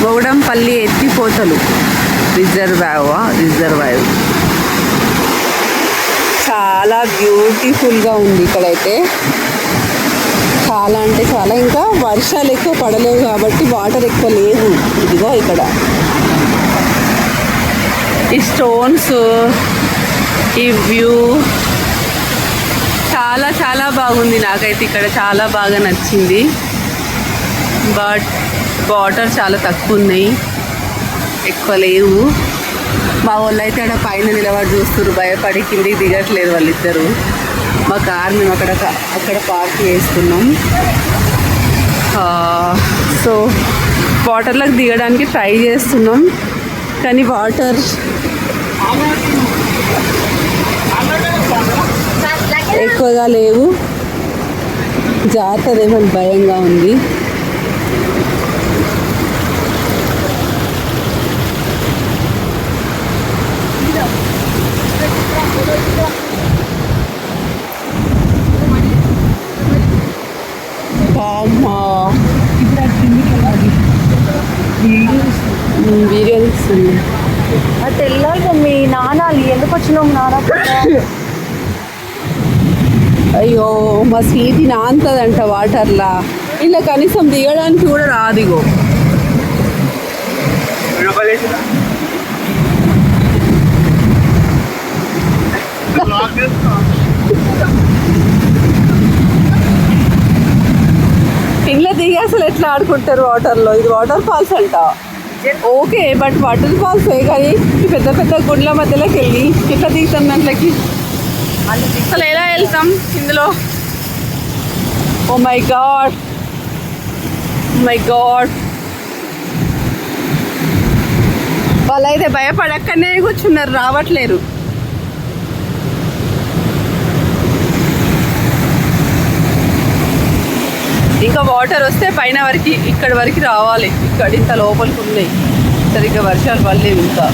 బోగడంపల్లి ఎత్తిపోతలు రిజర్వాయర్ చాలా బ్యూటిఫుల్గా ఉంది ఇక్కడైతే. చాలా అంటే చాలా. ఇంకా వర్షాలు ఎక్కువ పడలేవు కాబట్టి వాటర్ ఎక్కువ లేవు. ఇదిగో ఇక్కడ ఈ స్టోన్స్, ఈ వ్యూ చాలా చాలా బాగుంది. నాకైతే ఇక్కడ చాలా బాగా నచ్చింది. బట్ వాటర్ చాలా తక్కువ ఉన్నాయి, ఎక్కువ లేవు. మా వాళ్ళు అయితే అక్కడ పైన నిలబడి చూస్తున్నారు, భయపడి కిందికి దిగట్లేదు వాళ్ళిద్దరు. మా కార్ మేము అక్కడ పార్క్ చేసుకున్నాం. సో వాటర్లోకి దిగడానికి ట్రై చేస్తున్నాం, కానీ వాటర్ ఎక్కువగా లేవు. జాతరేమో భయంగా ఉంది. వీడియో తీస్తుంది. అది తెల్లాలి మమ్మీ, నానాలి. ఎందుకు వచ్చినాం నాన్న? అయ్యో మా స్వీటీ నాంతదంట వాటర్లా. ఇలా కనీసం దిగడానికి కూడా రాదిగో. ఇంట్లో దిగి అసలు ఎట్లా ఆడుకుంటారు వాటర్లో? ఇది వాటర్ ఫాల్స్ అంట. ఓకే, బట్ వాటర్ ఫాల్స్ కానీ పెద్ద పెద్ద గుండ్ల మధ్యలోకి వెళ్ళి ఎట్లా దిగుతాం దాంట్లోకి? అసలు ఎలా వెళ్తాం ఇందులో? Oh my god, my god. వాళ్ళైతే భయపడక్కనే కూర్చున్నారు, రావట్లేరు. ఇంకా వాటర్ వస్తే పైన వరకు, ఇక్కడ వరకు రావాలి. ఇక్కడ ఇంత లోపలికి ఉన్నాయి, సరిగ్గా వర్షాలు పడలేవు ఇంకా.